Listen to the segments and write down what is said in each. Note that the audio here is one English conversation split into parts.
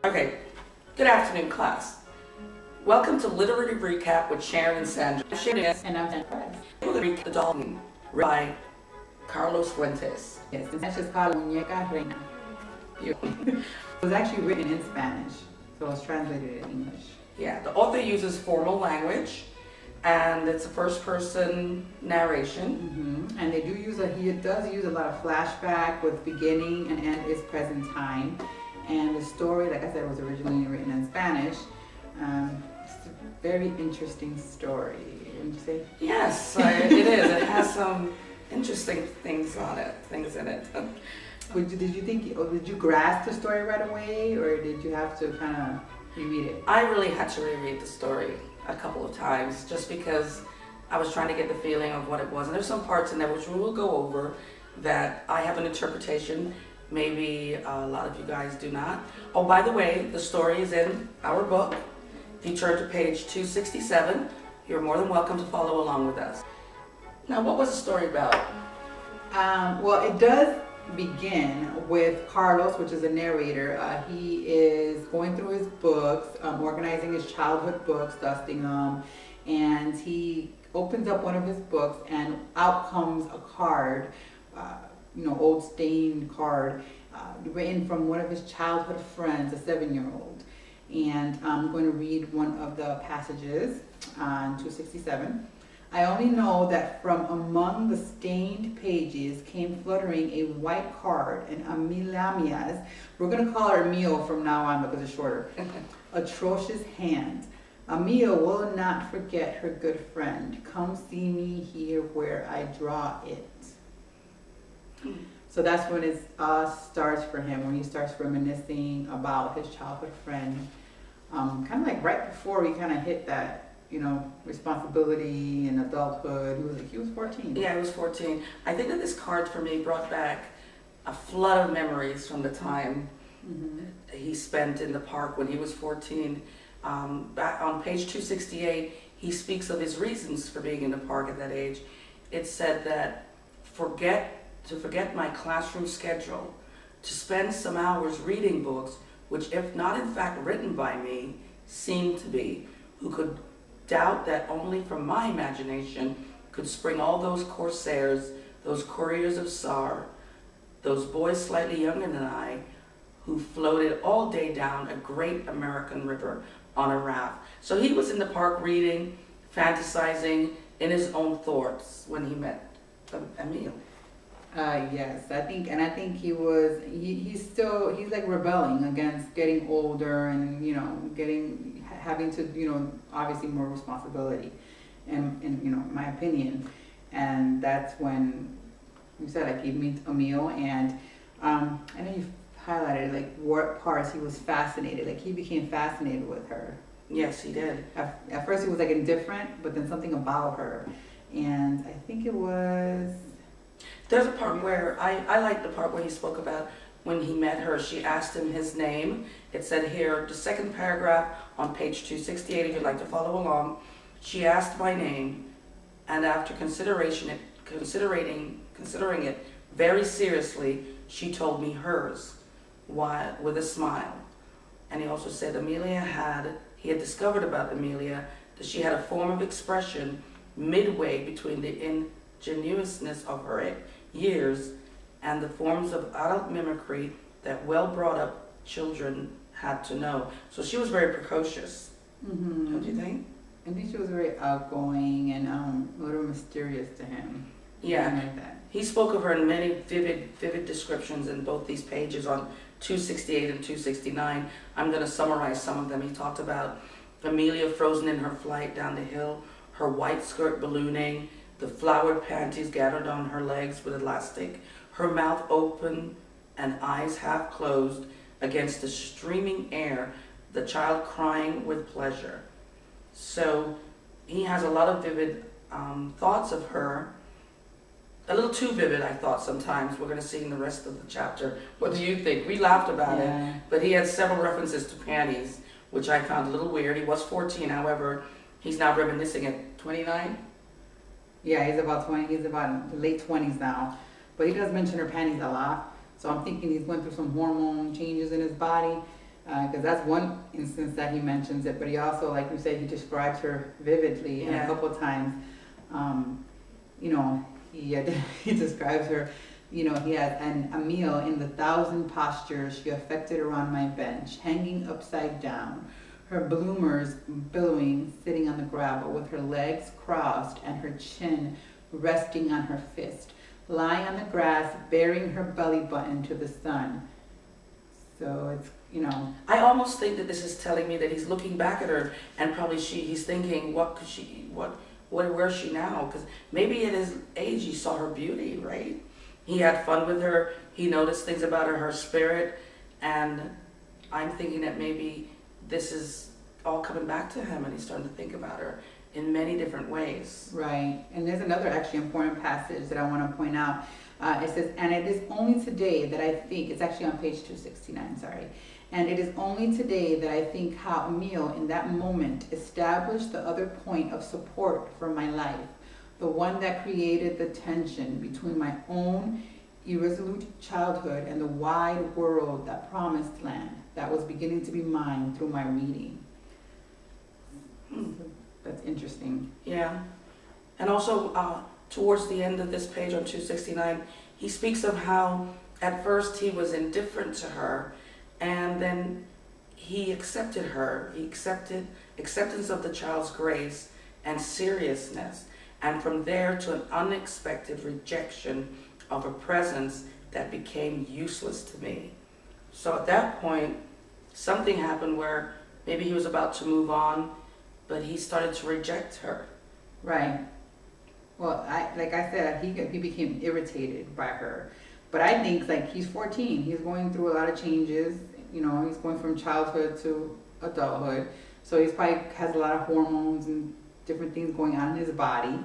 Okay, good afternoon, class. Welcome to Literary Recap with Sharon and Sandra. And I'm Sandra. We're going to read The Dalton by Carlos Fuentes. Yes, and that's just called Muñeca Reina. Beautiful. It was actually written in Spanish, so it was translated in English. Yeah, the author uses formal language, and it's a first-person narration. And he does use a lot of flashback with beginning and end is present time. And the story, like I said, was originally written in Spanish. It's a very interesting story, wouldn't you say? Yes, it is. It has some interesting things in it. Did you grasp the story right away, or did you have to kind of reread it? I really had to reread the story a couple of times just because I was trying to get the feeling of what it was. And there's some parts in there which we will go over that I have an interpretation. Maybe a lot of you guys do not. Oh, by the way, the story is in our book. If you turn to page 267, you're more than welcome to follow along with us. Now, what was the story about? Well, it does begin with Carlos, which is a narrator. He is going through his books, organizing his childhood books, dusting them, and he opens up one of his books, and out comes a card, old stained card, written from one of his childhood friends, a 7-year-old. And I'm going to read one of the passages on 267. I only know that from among the stained pages came fluttering a white card, and Amilamia's, we're going to call her Emil from now on because it's shorter, atrocious hand. Emil will not forget her good friend. Come see me here where I draw it. So that's when it starts for him, when he starts reminiscing about his childhood friend. Kind of like right before we kind of hit that, responsibility and adulthood. He was 14. Yeah, he was 14. I think that this card for me brought back a flood of memories from the time he spent in the park when he was 14. Back on page 268, he speaks of his reasons for being in the park at that age. It said that to forget my classroom schedule, to spend some hours reading books, which if not in fact written by me, seemed to be, who could doubt that only from my imagination could spring all those corsairs, those couriers of Tsar, those boys slightly younger than I, who floated all day down a great American river on a raft. So he was in the park reading, fantasizing in his own thoughts when he met Emil. Yes, I think he's like rebelling against getting older and having to obviously more responsibility, and in my opinion, and that's when you said he meets Emil, and I know you highlighted like what parts he was fascinated, like he became fascinated with her. Yes, he did. At first he was like indifferent, but then something about her, and I think it was. There's a part where, I like the part where he spoke about when he met her. She asked him his name. It said here, the second paragraph on page 268, if you'd like to follow along. She asked my name, and after considering it very seriously, she told me hers, with a smile. And he also said he had discovered about Amelia that she had a form of expression midway between the ingenuousness of her years and the forms of adult mimicry that well-brought-up children had to know. So she was very precocious, don't you think? I think she was very outgoing and a little mysterious to him. Yeah, like that. He spoke of her in many vivid descriptions in both these pages on 268 and 269. I'm going to summarize some of them. He talked about Amelia frozen in her flight down the hill, her white skirt ballooning, the flowered panties gathered on her legs with elastic, her mouth open and eyes half closed against the streaming air, the child crying with pleasure. So he has a lot of vivid thoughts of her, a little too vivid, I thought sometimes. We're going to see in the rest of the chapter. What do you think? We laughed about it, but he had several references to panties, which I found a little weird. He was 14, however, he's now reminiscing at 29. Yeah, he's about 20. He's about late 20s now. But he does mention her panties a lot. So I'm thinking he's went through some hormone changes in his body. because that's one instance that he mentions it, but he also, like you said, he describes her vividly, and a couple of times, you know, he he describes her, you know, he had a meal in the 1,000 postures she affected around my bench, hanging upside down, her bloomers billowing, sitting on the gravel with her legs crossed and her chin resting on her fist, lying on the grass, baring her belly button to the sun. So it's, you know. I almost think that this is telling me that he's looking back at her, and probably he's thinking, where is she now? Because maybe at his age he saw her beauty, right? He had fun with her. He noticed things about her spirit, and I'm thinking that maybe this is all coming back to him, and he's starting to think about her in many different ways. Right. And there's another actually important passage that I want to point out. It says, and it is only today that I think, it's actually on page 269, sorry. And it is only today that I think how Emile in that moment established the other point of support for my life, the one that created the tension between my own irresolute childhood and the wide world, that promised land that was beginning to be mine through my reading. So that's interesting. Yeah. And also, towards the end of this page on 269, he speaks of how at first he was indifferent to her, and then he accepted her. He accepted acceptance of the child's grace and seriousness, and from there to an unexpected rejection of a presence that became useless to me. So at that point, something happened where maybe he was about to move on, but he started to reject her. Right. Well, like I said, he became irritated by her. But I think, like, he's 14. He's going through a lot of changes. You know, he's going from childhood to adulthood. So he's probably has a lot of hormones and different things going on in his body.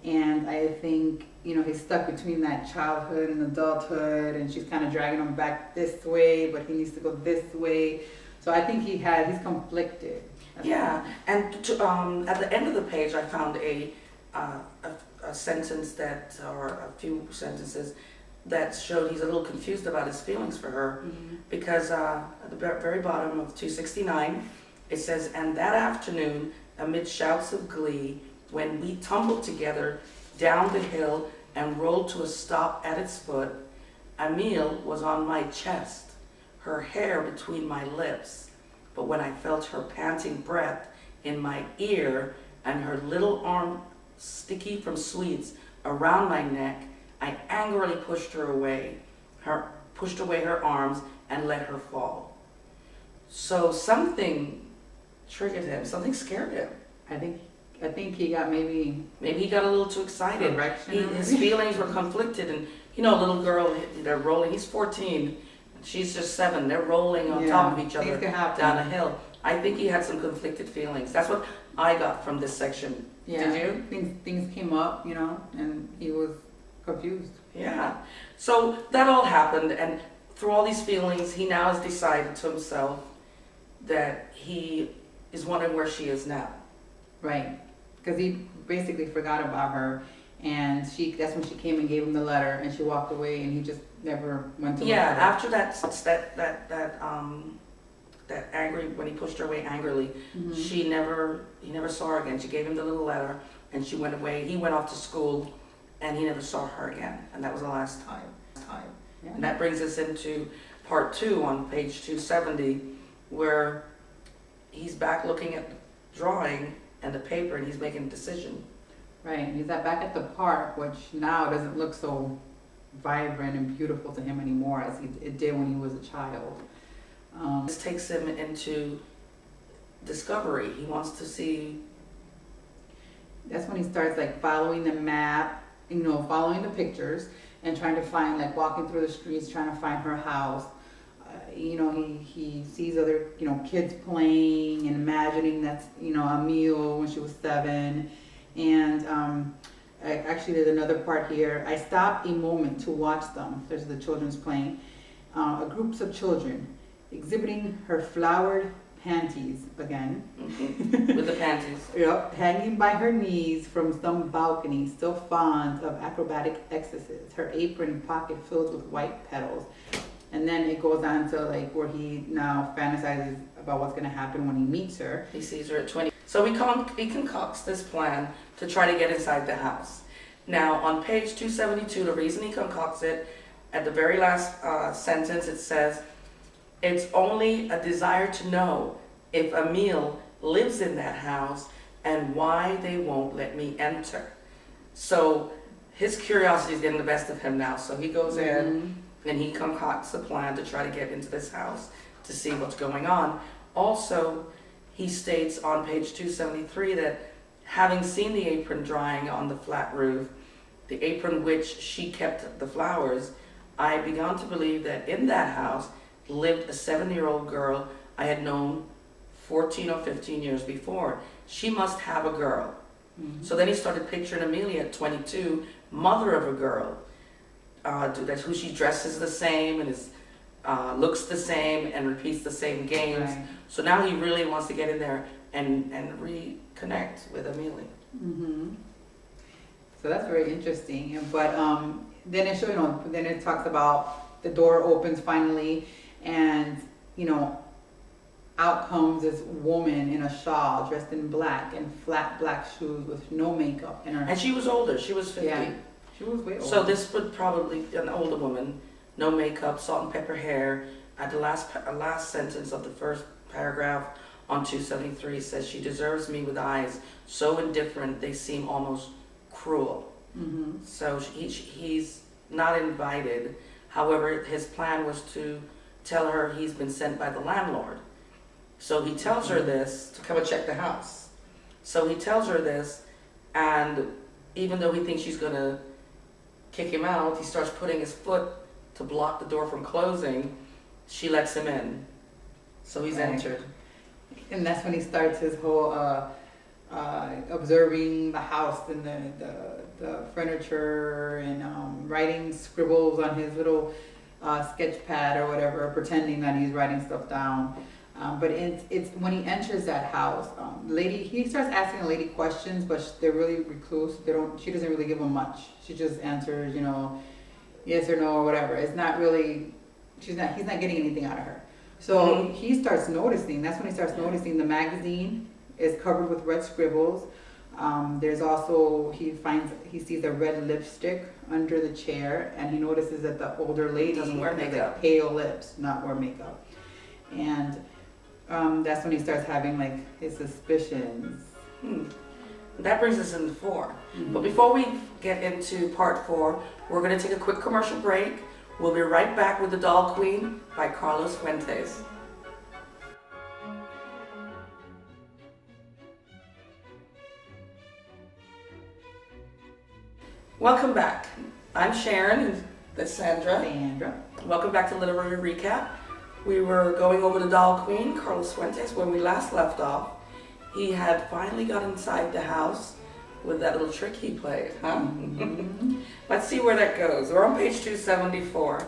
And I think, you know, he's stuck between that childhood and adulthood, and she's kind of dragging him back this way, but he needs to go this way. So I think he's conflicted. Yeah, and at the end of the page, I found a sentence or a few sentences that showed he's a little confused about his feelings for her, because at the very bottom of 269, it says, and that afternoon, amid shouts of glee, when we tumbled together down the hill and rolled to a stop at its foot, Emile was on my chest, her hair between my lips. But when I felt her panting breath in my ear and her little arm sticky from sweets around my neck, I angrily pushed her away her arms and let her fall. So something triggered him, something scared him. I think he got maybe he got a little too excited. His feelings were conflicted, and you know, a little girl, they're rolling. He's 14, she's just 7. They're rolling on top of each other down a hill. I think he had some conflicted feelings. That's what I got from this section. Yeah. Did you? Things came up, you know, and he was confused. Yeah. So that all happened, and through all these feelings, he now has decided to himself that he is wondering where she is now. Right. Because he basically forgot about her, and that's when she came and gave him the letter, and she walked away, and he just never went to look for her. After that angry, when he pushed her away angrily, he never saw her again. She gave him the little letter, and she went away. He went off to school, and he never saw her again, and that was the last time. Yeah. And that brings us into part 2 on page 270, where he's back looking at the drawing and the paper, and he's making a decision. Right, he's back at the park, which now doesn't look so vibrant and beautiful to him anymore as it did when he was a child. This takes him into discovery. He wants to see. That's when he starts like following the map, you know, following the pictures and trying to find, like walking through the streets, trying to find her house. You know, he sees other, you know, kids playing and imagining that's, you know, Emile when she was 7. And actually there's another part here. I stopped a moment to watch them. There's the children's playing. Groups of children exhibiting her flowered panties again. With the panties. Yep, hanging by her knees from some balcony, still fond of acrobatic excesses, her apron pocket filled with white petals. And then it goes on to like where he now fantasizes about what's going to happen when he meets her. He sees her at 20. So he concocts this plan to try to get inside the house. Now, on page 272, the reason he concocts it, at the very last sentence, it says, it's only a desire to know if Emil lives in that house and why they won't let me enter. So his curiosity is getting the best of him now. So he goes in and he concocts a plan to try to get into this house to see what's going on. Also, he states on page 273 that having seen the apron drying on the flat roof, the apron which she kept the flowers, I began to believe that in that house lived a 7-year-old girl I had known 14 or 15 years before. She must have a girl. So then he started picturing Amelia at 22, mother of a girl, that's who she dresses the same and is looks the same and repeats the same games. Right. So now he really wants to get in there and reconnect with Amelia. So that's very interesting. But then it then it talks about the door opens finally, and out comes this woman in a shawl dressed in black and flat black shoes with no makeup in her. And she was older. She was 50. Yeah, she was way older. So this would probably be an older woman, no makeup, salt and pepper hair. At the last sentence of the first paragraph on 273 says, she deserves me with eyes so indifferent they seem almost cruel. So he's not invited. However, his plan was to tell her he's been sent by the landlord. So he tells her this to come and check the house. So he tells her this, and even though he thinks she's going to kick him out, he starts putting his foot to block the door from closing. She lets him in. So he's entered. And that's when he starts his whole observing the house and the furniture and writing scribbles on his little sketch pad or whatever, pretending that he's writing stuff down. But it's when he enters that house, he starts asking the lady questions, but they're really recluse. She doesn't really give him much. She just answers, yes or no or whatever. It's not really, he's not getting anything out of her. So he starts noticing, that's when he starts noticing the magazine is covered with red scribbles. There's also, he sees a red lipstick under the chair, and he notices that the older lady doesn't wear makeup. Like pale lips, not wear makeup. And that's when he starts having like his suspicions. That brings us into 4. But before we get into part 4, we're going to take a quick commercial break. We'll be right back with The Doll Queen by Carlos Fuentes. Welcome back. I'm Sharon, and that's Sandra. Welcome back to Literary Recap. We were going over The Doll Queen, Carlos Fuentes. When we last left off, he had finally got inside the house with that little trick he played, huh? Let's see where that goes. We're on page 274,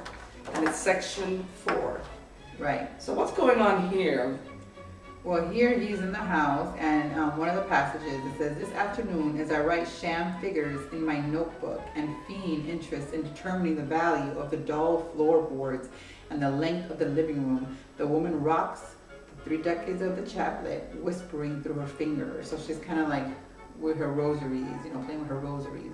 and it's section 4. Right. So what's going on here? Well, here he's in the house, and one of the passages, it says, this afternoon, as I write sham figures in my notebook and feign interest in determining the value of the dull floorboards and the length of the living room, the woman rocks the 3 decades of the chaplet, whispering through her fingers. So she's kind of like with her rosaries, playing with her rosaries.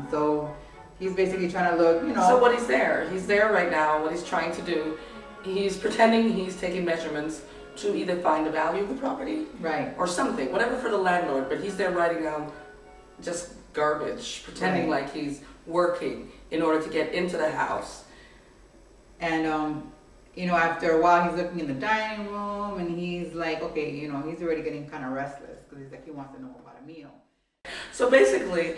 So he's basically trying to look, So what he's there right now, what he's trying to do, he's pretending he's taking measurements to either find the value of the property, right, or something, whatever for the landlord, but he's there writing down just garbage, pretending like he's working in order to get into the house. And after a while he's looking in the dining room, and he's like, okay, he's already getting kind of restless because he's like, he wants to know about a meal. So basically,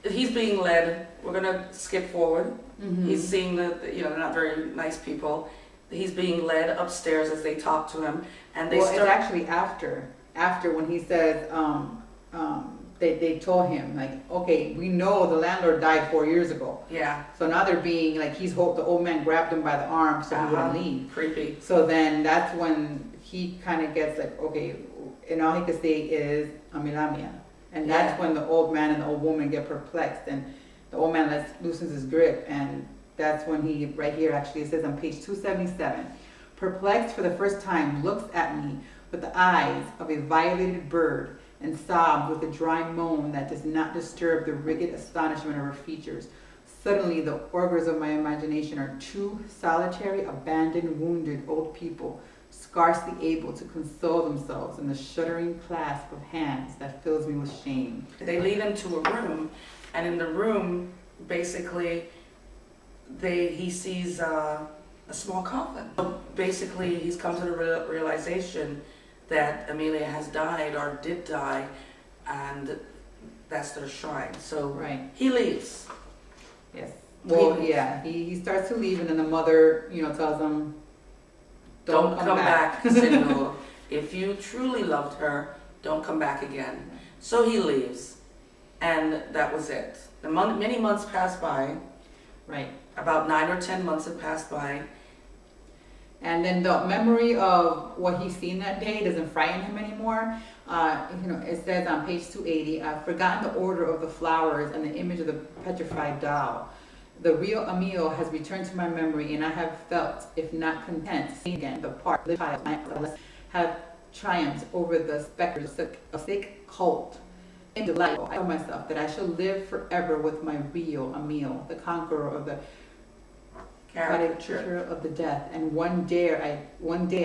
he's being led. We're gonna skip forward. He's seeing they're not very nice people. He's being led upstairs as they talk to him, and it's actually after when he says, they told him, like, okay, we know the landlord died 4 years ago. Yeah. So now they're being like, the old man grabbed him by the arm so he wouldn't leave. Creepy. So then that's when he kind of gets like, okay, and all he could say is Amilamia. And that's when the old man and the old woman get perplexed, and the old man loosens his grip, and that's when he, right here actually, it says on page 277, perplexed for the first time, looks at me with the eyes of a violated bird and sobs with a dry moan that does not disturb the rigid astonishment of her features. Suddenly, the organs of my imagination are two solitary, abandoned, wounded old people, scarcely able to console themselves in the shuddering clasp of hands that fills me with shame. They lead him to a room, and in the room, basically, he sees a small coffin. So basically, he's come to the realization that Amelia has died or did die, and that's their shrine. So right. He leaves. Yes. Well, yeah, he starts to leave, and then the mother, tells him, don't come back. Senor. If you truly loved her, don't come back again. So he leaves, and that was it. Many months passed by. Right. About 9 or 10 months have passed by. And then the memory of what he's seen that day doesn't frighten him anymore. It says on page 280, I've forgotten the order of the flowers and the image of the petrified doll. The real Emil has returned to my memory, and I have felt, if not content, seeing again the part of the child have triumphed over the specters of sick cult. In delight, I tell myself that I shall live forever with my real Emil, the conqueror of the caricature of the death. And one day I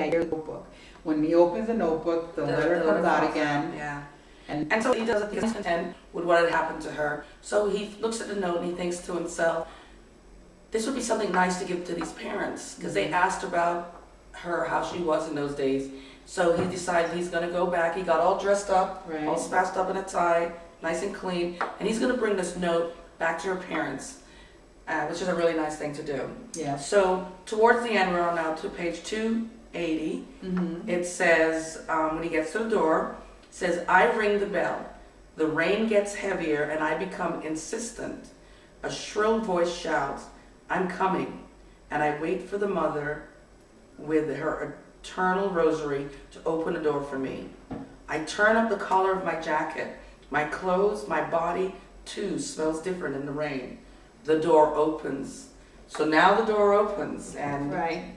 hear the notebook. When he opens the notebook, the letter comes out again. Yeah. And so he does it. He's content with what had happened to her. So he looks at the note and he thinks to himself, this would be something nice to give to these parents, because they asked about her, how she was in those days. So he decided he's going to go back. He got all dressed up, right, all spaced up in a tie, nice and clean, and he's going to bring this note back to her parents, which is a really nice thing to do. Yeah. So towards the end, we're on now to page 280. It says, when he gets to the door, it says, I ring the bell. The rain gets heavier and I become insistent. A shrill voice shouts, I'm coming. And I wait for the mother with her eternal rosary to open the door for me. I turn up the collar of my jacket. My clothes, my body, too, smells different in the rain. The door opens. So now the door opens, and right.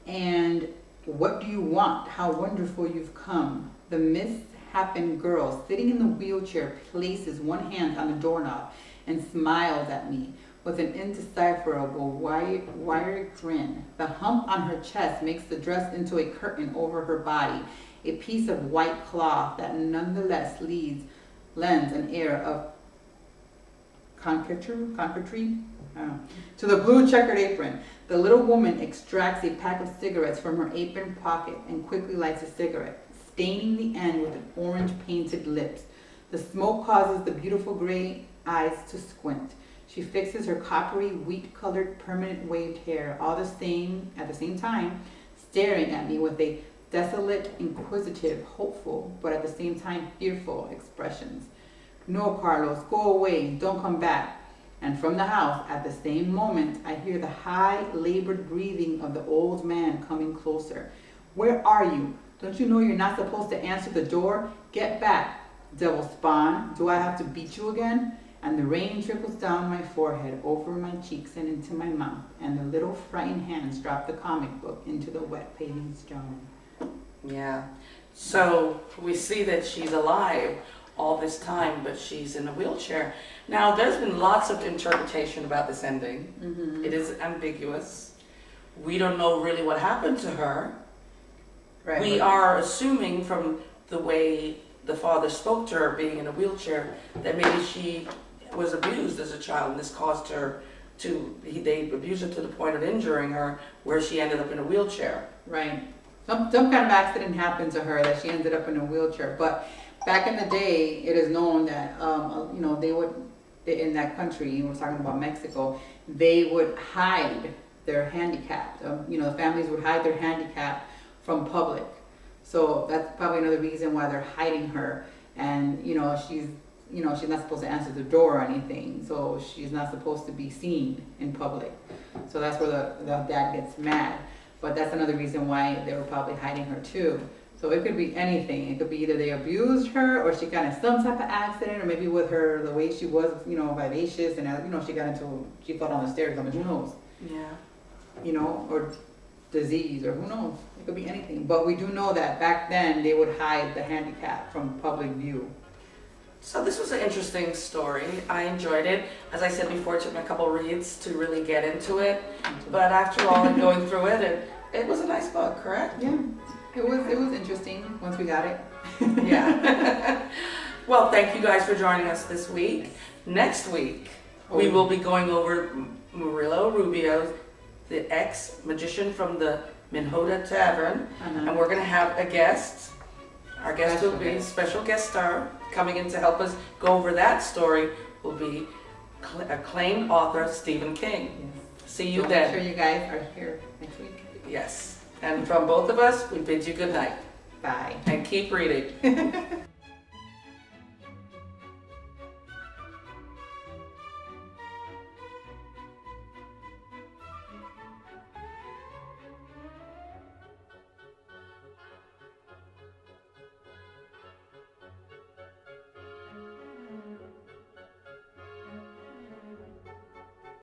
And what do you want? How wonderful you've come. The misshapen girl sitting in the wheelchair places one hand on the doorknob and smiles at me with an indecipherable wiry grin. The hump on her chest makes the dress into a curtain over her body, a piece of white cloth that nonetheless lends an air of coquetry to the blue checkered apron. The little woman extracts a pack of cigarettes from her apron pocket and quickly lights a cigarette, staining the end with an orange painted lips. The smoke causes the beautiful gray eyes to squint. She fixes her coppery, wheat-colored, permanent waved hair, all the same, at the same time, staring at me with a desolate, inquisitive, hopeful, but at the same time fearful expressions. No, Carlos, go away, don't come back. And from the house, at the same moment, I hear the high, labored breathing of the old man coming closer. Where are you? Don't you know you're not supposed to answer the door? Get back, devil spawn. Do I have to beat you again? And the rain trickles down my forehead, over my cheeks and into my mouth, and the little frightened hands drop the comic book into the wet paving stone. Yeah. So we see that she's alive all this time, but she's in a wheelchair. Now, there's been lots of interpretation about this ending. It is ambiguous. We don't know really what happened to her. Right. We are assuming from the way the father spoke to her being in a wheelchair that maybe she was abused as a child, and this caused her they abused her to the point of injuring her, where she ended up in a wheelchair. Right. Some kind of accident happened to her that she ended up in a wheelchair. But back in the day, it is known that they would, in that country, we're talking about Mexico, they would hide their handicap. The families would hide their handicap from public. So that's probably another reason why they're hiding her. And she's not supposed to answer the door or anything, so she's not supposed to be seen in public. So that's where the dad gets mad. But that's another reason why they were probably hiding her too. So it could be anything. It could be either they abused her, or she got in some type of accident, or maybe with her, the way she was, you know, vivacious, and you know, she fell down the stairs. I mean, who knows? Yeah. You know, or disease, or who knows? It could be anything. But we do know that back then they would hide the handicap from public view. So this was an interesting story. I enjoyed it. As I said before, it took me a couple reads to really get into it. But after all, and going through it, it was a nice book, correct? Yeah, it was interesting once we got it. Yeah. Well, thank you guys for joining us this week. Next week, we will be going over Murillo Rubio's The Ex-Magician from the Minhota Tavern. And we're going to have a guest. Our guest will be special guest star coming in to help us go over that story will be acclaimed author Stephen King. Yes. See you then. Make sure you guys are here next week. Yes. And from both of us, we bid you good night. Bye. And keep reading.